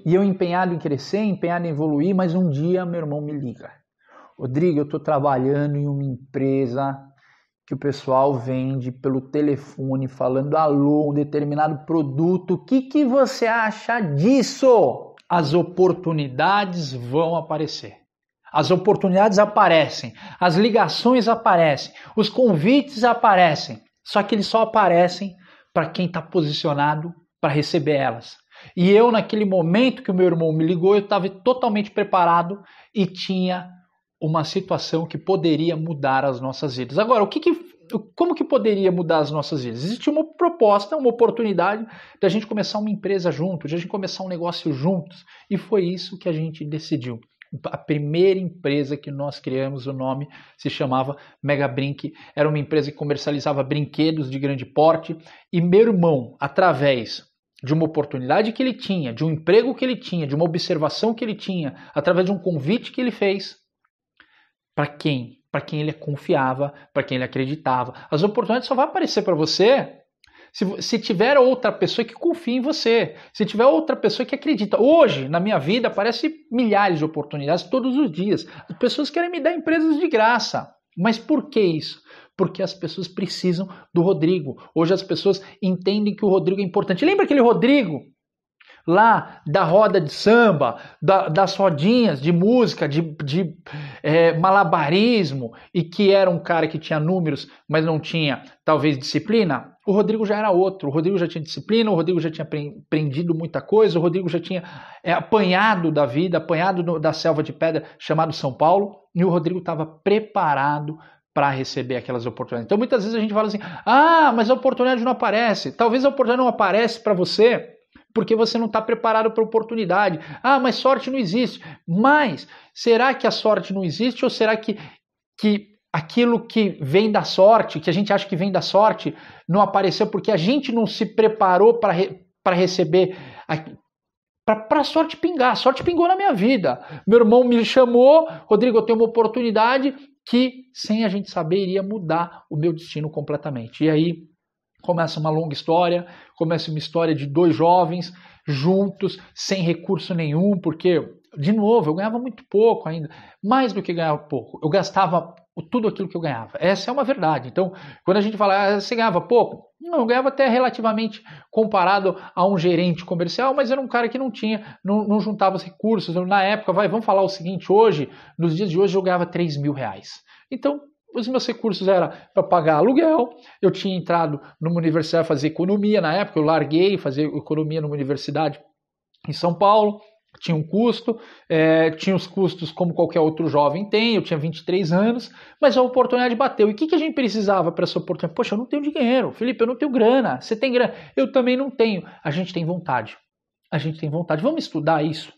E eu empenhado em crescer, empenhado em evoluir, mas um dia meu irmão me liga. Rodrigo, eu estou trabalhando em uma empresa que o pessoal vende pelo telefone, falando alô, um determinado produto. O que você acha disso? As oportunidades vão aparecer. As oportunidades aparecem, as ligações aparecem, os convites aparecem. Só que eles só aparecem para quem está posicionado para receber elas. E eu, naquele momento que o meu irmão me ligou, eu estava totalmente preparado e tinha uma situação que poderia mudar as nossas vidas. Agora, como que poderia mudar as nossas vidas? Existia uma proposta, uma oportunidade de a gente começar uma empresa junto, de a gente começar um negócio juntos. E foi isso que a gente decidiu. A primeira empresa que nós criamos, o nome se chamava Mega Brinque, era uma empresa que comercializava brinquedos de grande porte, e meu irmão, através de uma oportunidade que ele tinha, de um emprego que ele tinha, de uma observação que ele tinha, através de um convite que ele fez, para quem ele confiava, para quem ele acreditava. As oportunidades só vão aparecer para você se tiver outra pessoa que confia em você, se tiver outra pessoa que acredita. Hoje, na minha vida, aparecem milhares de oportunidades todos os dias. As pessoas querem me dar empresas de graça. Mas por que isso? Porque as pessoas precisam do Rodrigo. Hoje as pessoas entendem que o Rodrigo é importante. Lembra aquele Rodrigo lá da roda de samba, das rodinhas de música, de malabarismo, e que era um cara que tinha números, mas não tinha, talvez, disciplina? O Rodrigo já era outro. O Rodrigo já tinha disciplina, o Rodrigo já tinha aprendido muita coisa, o Rodrigo já tinha apanhado da vida, apanhado da selva de pedra chamado São Paulo, e o Rodrigo estava preparado para receber aquelas oportunidades. Então, muitas vezes a gente fala assim, mas a oportunidade não aparece. Talvez a oportunidade não aparece para você porque você não está preparado para a oportunidade. Mas sorte não existe. Mas será que a sorte não existe, ou será que aquilo que vem da sorte, que a gente acha que vem da sorte, não apareceu porque a gente não se preparou para receber, para a sorte pingar? A sorte pingou na minha vida. Meu irmão me chamou, Rodrigo, eu tenho uma oportunidade que, sem a gente saber, iria mudar o meu destino completamente. E aí começa uma longa história, começa uma história de dois jovens juntos, sem recurso nenhum, porque, de novo, eu ganhava muito pouco ainda. Mais do que ganhava pouco, eu gastava tudo aquilo que eu ganhava. Essa é uma verdade. Então, quando a gente fala, você ganhava pouco? Não, eu ganhava até relativamente comparado a um gerente comercial, mas era um cara que não juntava os recursos. Na época, vamos falar o seguinte, nos dias de hoje, eu ganhava R$3.000. Então, os meus recursos eram para pagar aluguel, eu tinha entrado numa universidade a fazer economia, na época eu larguei fazer economia numa universidade em São Paulo, tinha um custo, tinha os custos como qualquer outro jovem tem, eu tinha 23 anos, mas a oportunidade bateu. E o que a gente precisava para essa oportunidade? Poxa, eu não tenho dinheiro, Felipe, eu não tenho grana, você tem grana? Eu também não tenho. A gente tem vontade, vamos estudar isso.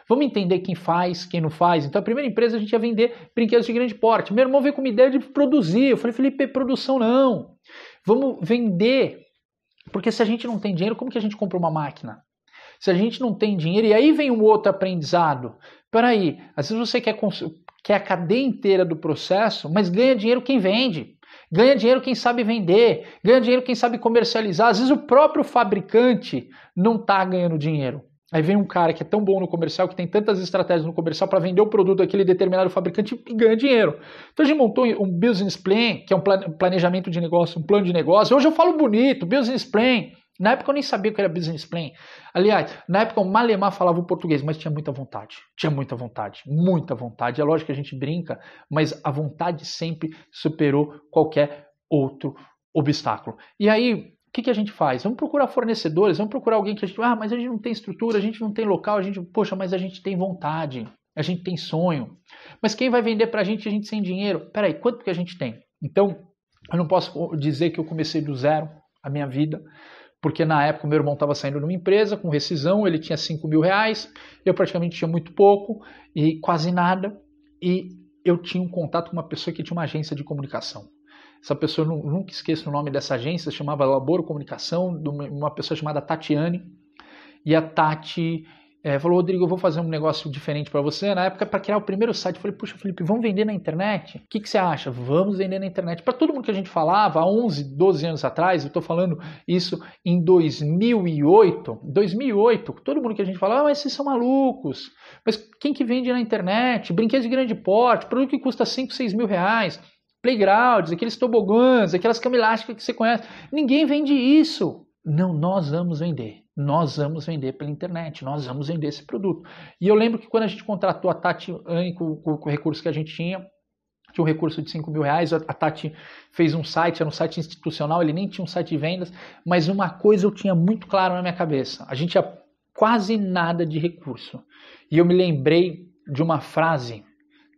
Vamos entender quem faz, quem não faz. Então, a primeira empresa a gente ia vender brinquedos de grande porte. Meu irmão veio com uma ideia de produzir. Eu falei, Felipe, produção não. Vamos vender. Porque se a gente não tem dinheiro, como que a gente compra uma máquina? Se a gente não tem dinheiro, e aí vem um outro aprendizado. Peraí, às vezes você quer a cadeia inteira do processo, mas ganha dinheiro quem vende. Ganha dinheiro quem sabe vender. Ganha dinheiro quem sabe comercializar. Às vezes o próprio fabricante não está ganhando dinheiro. Aí vem um cara que é tão bom no comercial, que tem tantas estratégias no comercial para vender o produto daquele determinado fabricante e ganha dinheiro. Então a gente montou um business plan, que é um planejamento de negócio, um plano de negócio. Hoje eu falo bonito, business plan. Na época eu nem sabia o que era business plan. Aliás, na época o Malemar falava o português, mas tinha muita vontade. Muita vontade. É lógico que a gente brinca, mas a vontade sempre superou qualquer outro obstáculo. E aí, o que a gente faz? Vamos procurar fornecedores, vamos procurar alguém que a gente... mas a gente não tem estrutura, a gente não tem local, mas a gente tem vontade, a gente tem sonho. Mas quem vai vender pra gente sem dinheiro? Peraí, quanto que a gente tem? Então, eu não posso dizer que eu comecei do zero a minha vida, porque na época meu irmão estava saindo de uma empresa com rescisão, ele tinha R$5.000, eu praticamente tinha muito pouco e quase nada, e eu tinha um contato com uma pessoa que tinha uma agência de comunicação. Essa pessoa, eu nunca esqueço o nome dessa agência, chamava Laboro Comunicação, de uma pessoa chamada Tatiane. E a Tati falou, Rodrigo, eu vou fazer um negócio diferente para você. Na época, para criar o primeiro site, eu falei, puxa, Felipe, vamos vender na internet? O que você acha? Vamos vender na internet. Para todo mundo que a gente falava, há 11, 12 anos atrás, eu estou falando isso em 2008, todo mundo que a gente falava, mas vocês são malucos. Mas quem que vende na internet? Brinquedos de grande porte, produto que custa 5, 6 mil reais, playgrounds, aqueles tobogãs, aquelas camas elásticas que você conhece. Ninguém vende isso. Não, nós vamos vender. Nós vamos vender pela internet, nós vamos vender esse produto. E eu lembro que quando a gente contratou a Tati Anne com o recurso que a gente tinha um recurso de 5 mil reais, a Tati fez um site, era um site institucional, ele nem tinha um site de vendas, mas uma coisa eu tinha muito claro na minha cabeça, a gente tinha quase nada de recurso. E eu me lembrei de uma frase,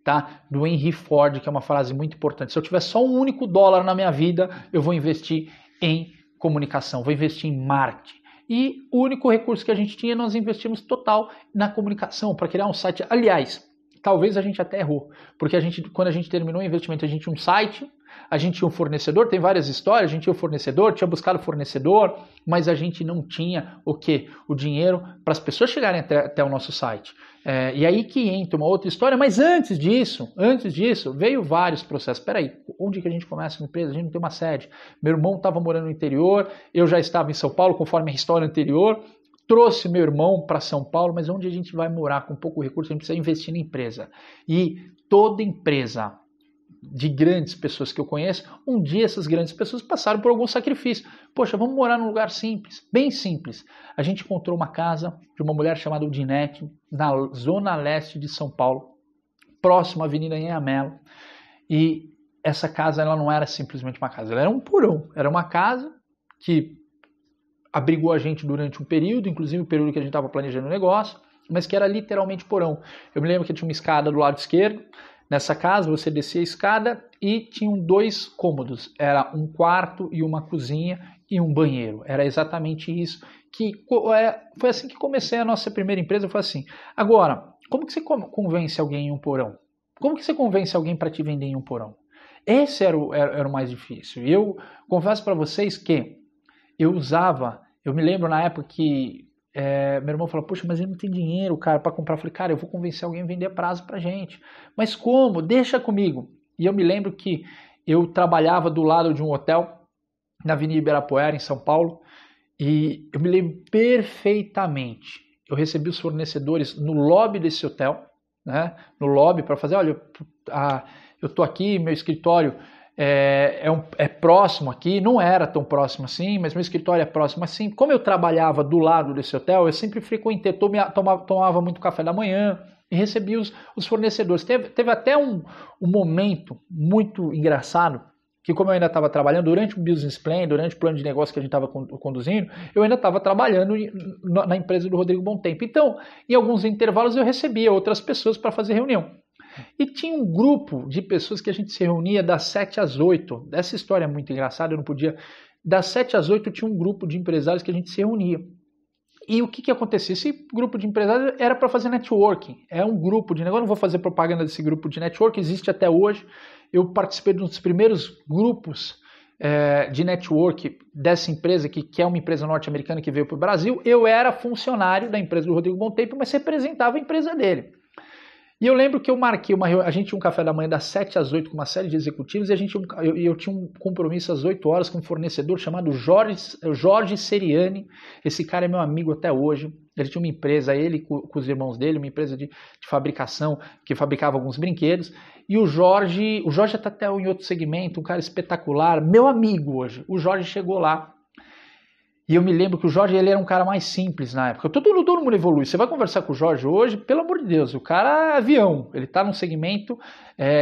tá, do Henry Ford, que é uma frase muito importante. Se eu tiver só um único dólar na minha vida, eu vou investir em comunicação, vou investir em marketing. E o único recurso que a gente tinha, nós investimos total na comunicação, para criar um site. Aliás, talvez a gente até errou, porque quando a gente terminou o investimento, a gente tinha um site, a gente tinha um fornecedor, tem várias histórias, a gente tinha um fornecedor, tinha buscado fornecedor, mas a gente não tinha o quê? O dinheiro para as pessoas chegarem até o nosso site. E aí que entra uma outra história, mas antes disso, veio vários processos. Peraí, onde que a gente começa uma empresa? A gente não tem uma sede. Meu irmão estava morando no interior, eu já estava em São Paulo, conforme a história anterior, trouxe meu irmão para São Paulo, mas onde a gente vai morar com pouco recurso? A gente precisa investir na empresa. E toda empresa de grandes pessoas que eu conheço, um dia essas grandes pessoas passaram por algum sacrifício. Poxa, vamos morar num lugar simples, bem simples. A gente encontrou uma casa de uma mulher chamada Udinete, na zona leste de São Paulo, próximo à Avenida Anhangamelo. E essa casa ela não era simplesmente uma casa, ela era um porão. Era uma casa que abrigou a gente durante um período, inclusive o período que a gente estava planejando o negócio, mas que era literalmente porão. Eu me lembro que tinha uma escada do lado esquerdo. Nessa casa você descia a escada e tinham 2 cômodos, era um quarto e uma cozinha e um banheiro, era exatamente isso, foi assim que comecei a nossa primeira empresa, foi assim. Agora, como que você convence alguém em um porão? Como que você convence alguém para te vender em um porão? Esse era o mais difícil, e eu confesso para vocês que eu me lembro na época que meu irmão falou, poxa, mas ele não tem dinheiro, cara, para comprar. Eu falei, cara, eu vou convencer alguém a vender a prazo pra gente. Mas como? Deixa comigo. E eu me lembro que eu trabalhava do lado de um hotel na Avenida Ibirapuera, em São Paulo, e eu me lembro perfeitamente. Eu recebi os fornecedores no lobby desse hotel, né? No lobby para fazer, olha, eu tô aqui, meu escritório é próximo aqui, não era tão próximo assim, mas meu escritório é próximo assim. Como eu trabalhava do lado desse hotel, eu sempre frequentei, tomava muito café da manhã e recebia os fornecedores. Teve até um momento muito engraçado, que como eu ainda estava trabalhando, durante o business plan, durante o plano de negócio que a gente estava conduzindo, eu ainda estava trabalhando na empresa do Rodrigo Bom Tempo. Então, em alguns intervalos eu recebia outras pessoas para fazer reunião. E tinha um grupo de pessoas que a gente se reunia das 7 às 8. Essa história é muito engraçada, eu não podia... Das 7 às 8 tinha um grupo de empresários que a gente se reunia. E o que acontecia? Esse grupo de empresários era para fazer networking. É um grupo de negócio, não vou fazer propaganda desse grupo de networking, existe até hoje. Eu participei de um dos primeiros grupos de network dessa empresa, que é uma empresa norte-americana que veio para o Brasil. Eu era funcionário da empresa do Rodrigo Bom Tempo, mas representava a empresa dele. E eu lembro que eu marquei uma reunião, a gente tinha um café da manhã das 7 às 8 com uma série de executivos, e eu tinha um compromisso às 8 horas com um fornecedor chamado Jorge Seriani. Esse cara é meu amigo até hoje. Ele tinha uma empresa, ele com os irmãos dele, uma empresa de fabricação, que fabricava alguns brinquedos. E o Jorge está até em outro segmento, um cara espetacular, meu amigo hoje. O Jorge chegou lá. E eu me lembro que o Jorge ele era um cara mais simples na época. Todo mundo evolui. Você vai conversar com o Jorge hoje, pelo amor de Deus, o cara é avião. Ele está num segmento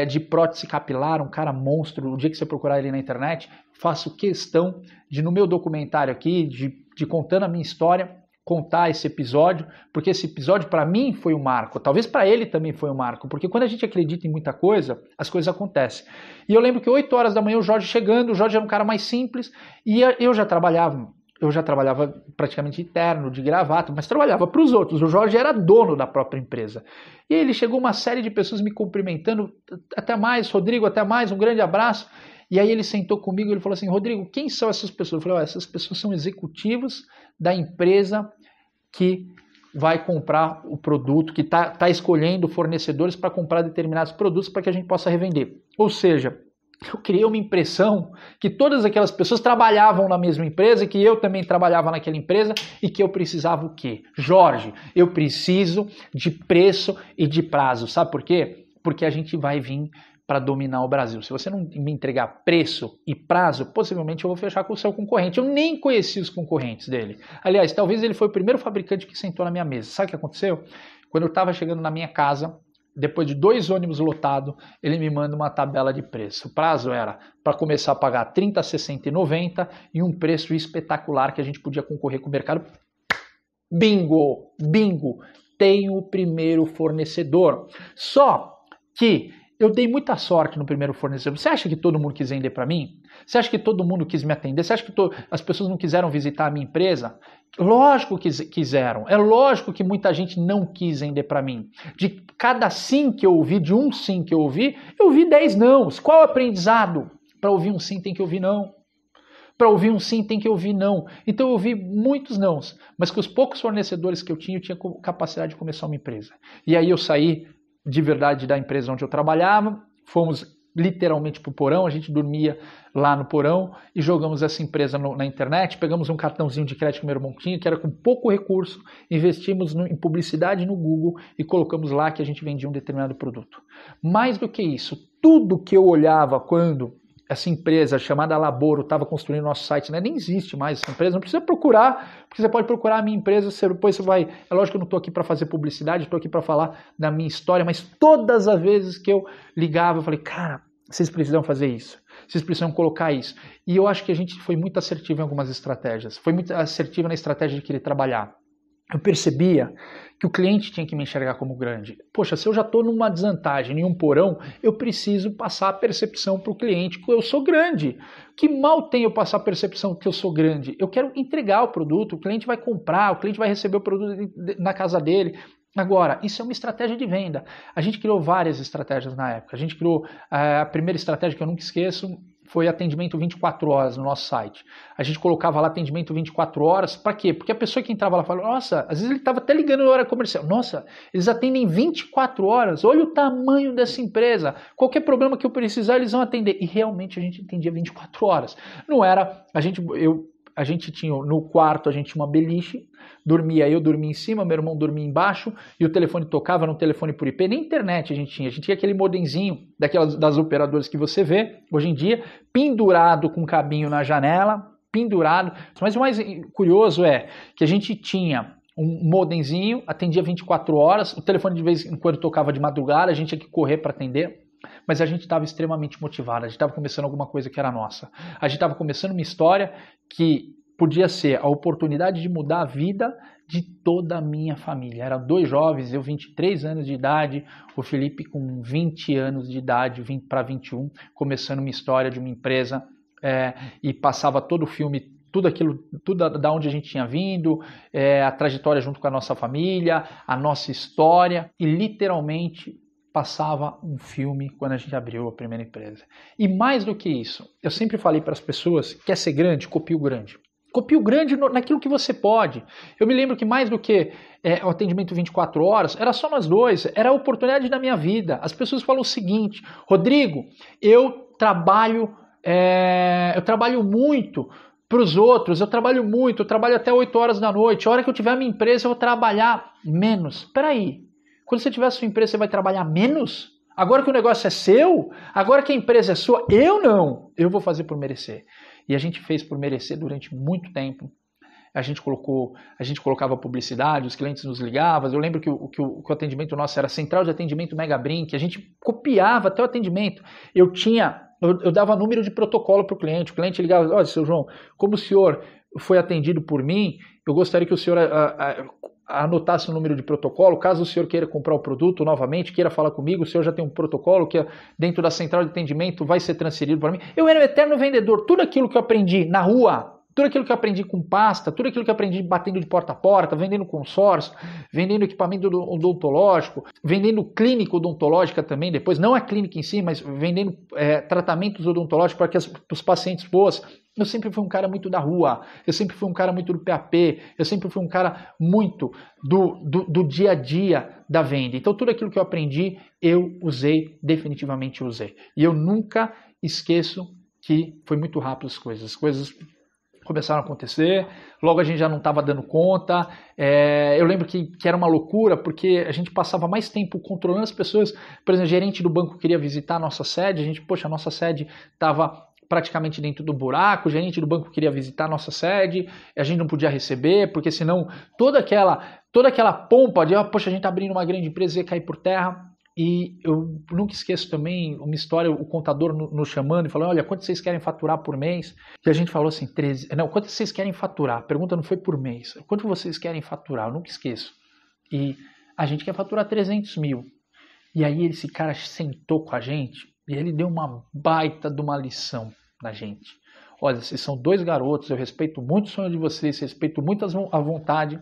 de prótese capilar, um cara monstro. O dia que você procurar ele na internet, faço questão de, no meu documentário aqui, de contando a minha história, contar esse episódio, porque esse episódio para mim foi um marco. Talvez para ele também foi um marco, porque quando a gente acredita em muita coisa, as coisas acontecem. E eu lembro que 8 horas da manhã o Jorge chegando, o Jorge era um cara mais simples, e eu já trabalhava praticamente de terno, de gravata, mas trabalhava para os outros. O Jorge era dono da própria empresa. E aí ele chegou uma série de pessoas me cumprimentando, até mais, Rodrigo, até mais, um grande abraço. E aí ele sentou comigo e ele falou assim, Rodrigo, quem são essas pessoas? Eu falei, essas pessoas são executivos da empresa que vai comprar o produto, que está escolhendo fornecedores para comprar determinados produtos para que a gente possa revender. Ou seja, eu criei uma impressão que todas aquelas pessoas trabalhavam na mesma empresa, que eu também trabalhava naquela empresa e que eu precisava o quê? Jorge, eu preciso de preço e de prazo. Sabe por quê? Porque a gente vai vir para dominar o Brasil. Se você não me entregar preço e prazo, possivelmente eu vou fechar com o seu concorrente. Eu nem conheci os concorrentes dele. Aliás, talvez ele foi o primeiro fabricante que sentou na minha mesa. Sabe o que aconteceu? Quando eu estava chegando na minha casa, depois de 2 ônibus lotados, ele me manda uma tabela de preço. O prazo era para começar a pagar 30, 60 e 90 e um preço espetacular que a gente podia concorrer com o mercado. Bingo! Bingo! Tenho o primeiro fornecedor. Só que eu dei muita sorte no primeiro fornecedor. Você acha que todo mundo quis vender para mim? Você acha que todo mundo quis me atender? Você acha que as pessoas não quiseram visitar a minha empresa? Lógico que quiseram. É lógico que muita gente não quis vender para mim. De cada sim que eu ouvi, de um sim que eu ouvi 10 nãos. Qual o aprendizado? Para ouvir um sim tem que ouvir não. Para ouvir um sim tem que ouvir não. Então eu ouvi muitos nãos. Mas com os poucos fornecedores que eu tinha capacidade de começar uma empresa. E aí eu saí de verdade da empresa onde eu trabalhava, fomos literalmente para o porão, a gente dormia lá no porão e jogamos essa empresa na internet, pegamos um cartãozinho de crédito que meu irmão tinha, que era com pouco recurso, investimos em publicidade no Google e colocamos lá que a gente vendia um determinado produto. Mais do que isso, tudo que eu olhava quando essa empresa chamada Laboro estava construindo nosso site, né? Nem existe mais essa empresa, não precisa procurar, porque você pode procurar a minha empresa, depois você vai... É lógico que eu não estou aqui para fazer publicidade, estou aqui para falar da minha história, mas todas as vezes que eu ligava, eu falei, cara, vocês precisam fazer isso, vocês precisam colocar isso. E eu acho que a gente foi muito assertivo em algumas estratégias, foi muito assertivo na estratégia de querer trabalhar. Eu percebia que o cliente tinha que me enxergar como grande. Poxa, se eu já estou numa desvantagem, em um porão, eu preciso passar a percepção para o cliente que eu sou grande. Que mal tem eu passar a percepção que eu sou grande? Eu quero entregar o produto, o cliente vai comprar, o cliente vai receber o produto na casa dele. Agora, isso é uma estratégia de venda. A gente criou várias estratégias na época. A gente criou a primeira estratégia que eu nunca esqueço, foi atendimento 24 horas no nosso site. A gente colocava lá atendimento 24 horas, para quê? Porque a pessoa que entrava lá falava, nossa, às vezes ele estava até ligando na hora comercial, nossa, eles atendem 24 horas, olha o tamanho dessa empresa, qualquer problema que eu precisar eles vão atender. E realmente a gente atendia 24 horas. Não era, a gente tinha, no quarto a gente tinha uma beliche, eu dormia em cima, meu irmão dormia embaixo, e o telefone tocava no telefone por IP, nem internet a gente tinha aquele modemzinho das operadoras que você vê hoje em dia, pendurado com cabinho na janela, pendurado, mas o mais curioso é que a gente tinha um modemzinho, atendia 24 horas, o telefone de vez em quando tocava de madrugada, a gente tinha que correr para atender, mas a gente estava extremamente motivado, a gente estava começando alguma coisa que era nossa. A gente estava começando uma história que podia ser a oportunidade de mudar a vida de toda a minha família. Eram 2 jovens, eu 23 anos de idade, o Felipe com 20 anos de idade, 20 para 21, começando uma história de uma empresa e passava todo o filme, tudo aquilo, tudo da onde a gente tinha vindo, a trajetória junto com a nossa família, a nossa história e literalmente passava um filme quando a gente abriu a primeira empresa. E mais do que isso, eu sempre falei para as pessoas, quer ser grande, copie o grande. Copie o grande naquilo que você pode. Eu me lembro que mais do que o atendimento 24 horas, era só nós dois, era a oportunidade da minha vida. As pessoas falam o seguinte, Rodrigo, eu trabalho muito para os outros, eu trabalho até 8 horas da noite, a hora que eu tiver a minha empresa eu vou trabalhar menos. Espera aí. Quando você tiver a sua empresa, você vai trabalhar menos? Agora que o negócio é seu? Agora que a empresa é sua? Eu não. Eu vou fazer por merecer. E a gente fez por merecer durante muito tempo. A gente colocava publicidade, os clientes nos ligavam. Eu lembro que o atendimento nosso era central de atendimento Megabrink. A gente copiava até o atendimento. Eu dava número de protocolo para o cliente ligava, olha, seu João, como o senhor foi atendido por mim, eu gostaria que o senhor anotasse o número de protocolo, caso o senhor queira comprar o produto novamente, queira falar comigo, o senhor já tem um protocolo que dentro da central de atendimento vai ser transferido para mim. Eu era um eterno vendedor, tudo aquilo que eu aprendi na rua, tudo aquilo que eu aprendi com pasta, tudo aquilo que eu aprendi batendo de porta a porta, vendendo consórcio, vendendo equipamento odontológico, vendendo clínica odontológica também depois, não a clínica em si, mas vendendo tratamentos odontológicos para que os pacientes fossem. Eu sempre fui um cara muito da rua, eu sempre fui um cara muito do PAP, eu sempre fui um cara muito do dia a dia da venda. Então tudo aquilo que eu aprendi, eu usei, definitivamente usei. E eu nunca esqueço que foi muito rápido as coisas começaram a acontecer, logo a gente já não estava dando conta, eu lembro que era uma loucura, porque a gente passava mais tempo controlando as pessoas, por exemplo, o gerente do banco queria visitar a nossa sede, a nossa sede estava praticamente dentro do buraco, o gerente do banco queria visitar a nossa sede, a gente não podia receber, porque senão toda aquela pompa de, a gente está abrindo uma grande empresa ia cair por terra. E eu nunca esqueço também uma história, o contador nos chamando e falando, olha, quanto vocês querem faturar por mês? E a gente falou assim, quanto vocês querem faturar? A pergunta não foi por mês, quanto vocês querem faturar? Eu nunca esqueço. E a gente quer faturar 300 mil. E aí esse cara sentou com a gente e ele deu uma baita de uma lição na gente. Olha, vocês são 2 garotos, eu respeito muito o sonho de vocês, respeito muito a vontade,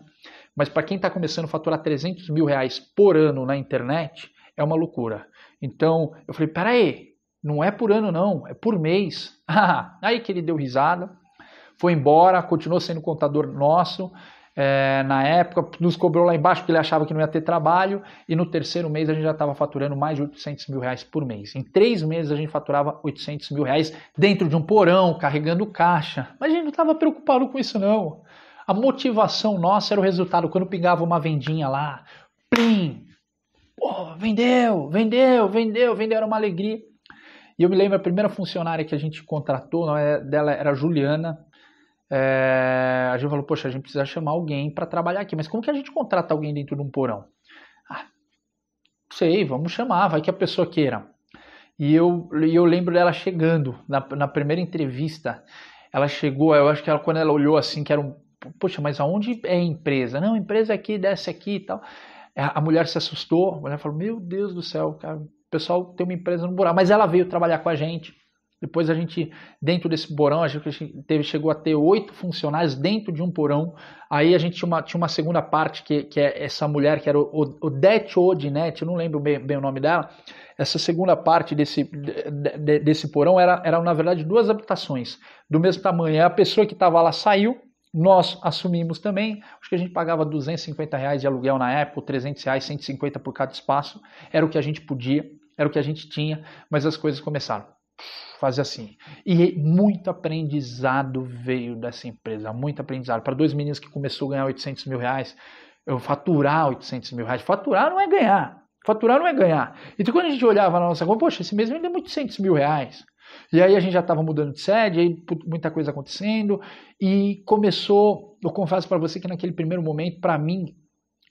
mas para quem está começando a faturar 300 mil reais por ano na internet, é uma loucura. Então, eu falei, peraí, não é por ano não, é por mês. Aí que ele deu risada, foi embora, continuou sendo contador nosso, na época, nos cobrou lá embaixo porque ele achava que não ia ter trabalho, e no 3º mês a gente já estava faturando mais de 800 mil reais por mês. Em 3 meses a gente faturava 800 mil reais dentro de um porão, carregando caixa. Mas a gente não estava preocupado com isso não. A motivação nossa era o resultado, quando pingava uma vendinha lá, plim! Pô, vendeu, era uma alegria. E eu me lembro, a primeira funcionária que a gente contratou, dela era a Juliana. A gente falou, poxa, a gente precisa chamar alguém para trabalhar aqui. Mas como que a gente contrata alguém dentro de um porão? Sei, vamos chamar, vai que a pessoa queira. E eu lembro dela chegando, na primeira entrevista, ela chegou, eu acho que quando ela olhou assim, que era poxa, mas aonde é a empresa? Não, a empresa é aqui, desce aqui e tal. A mulher se assustou, a mulher falou, meu Deus do céu, cara, o pessoal tem uma empresa no buraco. Mas ela veio trabalhar com a gente. Depois a gente, dentro desse porão, a gente chegou a ter 8 funcionários dentro de um porão. Aí a gente tinha uma segunda parte, que é essa mulher, que era o Det Odinet, eu não lembro bem o nome dela. Essa segunda parte desse porão era, na verdade, 2 habitações do mesmo tamanho. A pessoa que estava lá saiu, nós assumimos também, acho que a gente pagava R$250 de aluguel na época, R$300, 150 por cada espaço, era o que a gente podia, era o que a gente tinha, mas as coisas começaram a fazer assim. E muito aprendizado veio dessa empresa, muito aprendizado. Para 2 meninos que começou a ganhar 800 mil reais, eu faturar 800 mil reais, faturar não é ganhar. Então quando a gente olhava na nossa conta, poxa, esse mês vendeu 800 mil reais. E aí a gente já estava mudando de sede, aí muita coisa acontecendo, e começou, eu confesso para você que naquele primeiro momento, para mim,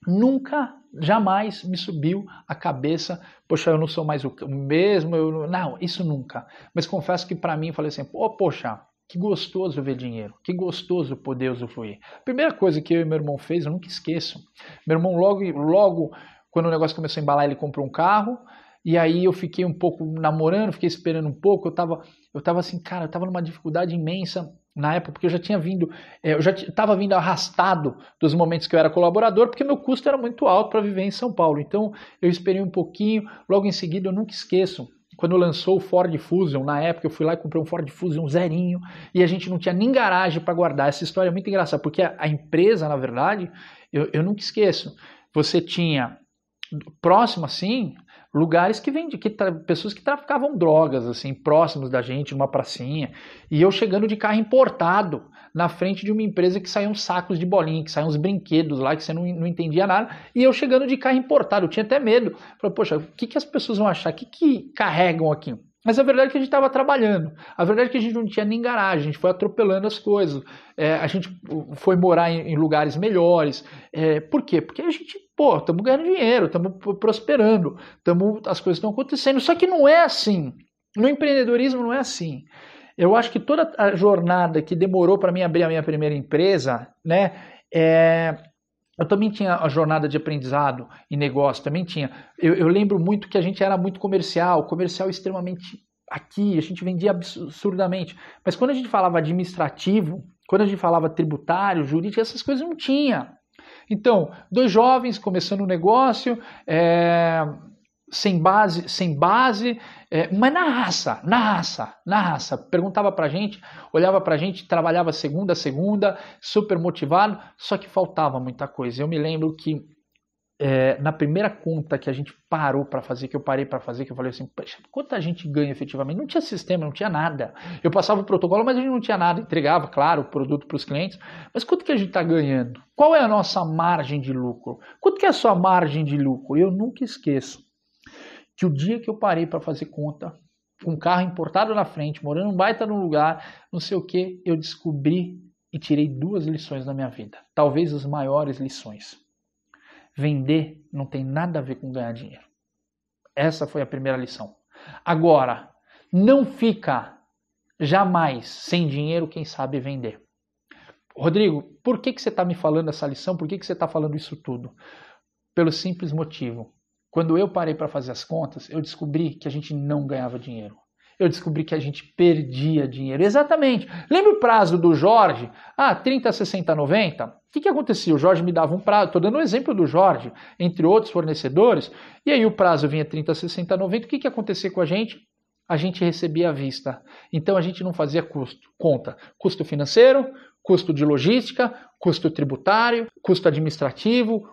nunca, jamais me subiu a cabeça, poxa, eu não sou mais o mesmo, não, isso nunca. Mas confesso que para mim, eu falei assim, poxa, que gostoso ver dinheiro, que gostoso poder usufruir. A primeira coisa que eu e meu irmão fez, eu nunca esqueço, meu irmão logo, quando o negócio começou a embalar, ele comprou um carro. E aí eu fiquei um pouco namorando, fiquei esperando um pouco, eu tava assim, cara, eu tava numa dificuldade imensa na época, porque eu já tinha vindo, eu já estava vindo arrastado dos momentos que eu era colaborador, porque meu custo era muito alto para viver em São Paulo. Então eu esperei um pouquinho, logo em seguida eu nunca esqueço, quando lançou o Ford Fusion, na época eu fui lá e comprei um Ford Fusion zerinho, e a gente não tinha nem garagem para guardar. Essa história é muito engraçada, porque a empresa, na verdade, eu nunca esqueço, você tinha próximo assim, lugares que pessoas que traficavam drogas, assim, próximos da gente, numa pracinha, e eu chegando de carro importado na frente de uma empresa que saíam sacos de bolinha, que saíam uns brinquedos lá, que você não entendia nada, e eu chegando de carro importado, eu tinha até medo, falei, poxa, o que as pessoas vão achar, o que carregam aqui? Mas a verdade é que a gente estava trabalhando, a verdade é que a gente não tinha nem garagem, a gente foi atropelando as coisas, a gente foi morar em lugares melhores. Por quê? Porque a gente, estamos ganhando dinheiro, estamos prosperando, as coisas estão acontecendo, só que não é assim, no empreendedorismo não é assim. Eu acho que toda a jornada que demorou para mim abrir a minha primeira empresa, né, eu também tinha a jornada de aprendizado em negócio, também tinha. Eu lembro muito que a gente era muito comercial extremamente aqui, a gente vendia absurdamente. Mas quando a gente falava administrativo, quando a gente falava tributário, jurídico, essas coisas não tinha. Então, 2 jovens começando um negócio, sem base, Mas na raça. Perguntava pra gente, olhava pra gente, trabalhava segunda a segunda, super motivado, só que faltava muita coisa. Eu me lembro que na primeira conta que a gente parou para fazer, que eu parei para fazer, que eu falei assim, quanto a gente ganha efetivamente? Não tinha sistema, não tinha nada. Eu passava o protocolo, mas a gente não tinha nada. Entregava, claro, o produto para os clientes. Mas quanto que a gente está ganhando? Qual é a nossa margem de lucro? Quanto que é a sua margem de lucro? Eu nunca esqueço que o dia que eu parei para fazer conta, com um carro importado na frente, morando num baita num lugar, não sei o que, eu descobri e tirei 2 lições da minha vida. Talvez as maiores lições. Vender não tem nada a ver com ganhar dinheiro. Essa foi a primeira lição. Agora, não fica jamais sem dinheiro quem sabe vender. Rodrigo, por que você está me falando essa lição? Por que você está falando isso tudo? Pelo simples motivo. Quando eu parei para fazer as contas, eu descobri que a gente não ganhava dinheiro. Eu descobri que a gente perdia dinheiro. Exatamente. Lembra o prazo do Jorge? 30, 60, 90? O que acontecia? O Jorge me dava um prazo. Estou dando um exemplo do Jorge, entre outros fornecedores. E aí o prazo vinha 30, 60, 90. O que acontecia com a gente? A gente recebia à vista. Então a gente não fazia conta. Custo financeiro, custo de logística, custo tributário, custo administrativo,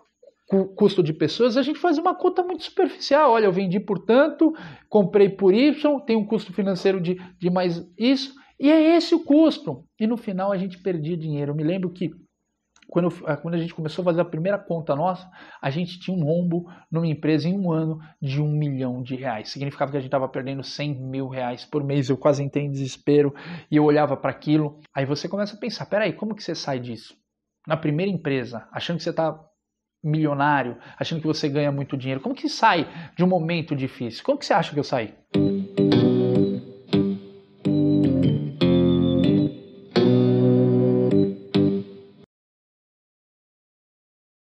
custo de pessoas, a gente faz uma conta muito superficial. Olha, eu vendi por tanto, comprei por Y, tem um custo financeiro de mais isso, e é esse o custo. E no final a gente perdia dinheiro. Eu me lembro que quando a gente começou a fazer a primeira conta nossa, a gente tinha um rombo numa empresa em um ano de R$1 milhão. Significava que a gente estava perdendo R$100 mil por mês. Eu quase entrei em desespero e eu olhava para aquilo. Aí você começa a pensar, peraí, como que você sai disso? Na primeira empresa, achando que você está milionário, achando que você ganha muito dinheiro. Como que sai de um momento difícil? Como que você acha que eu saí?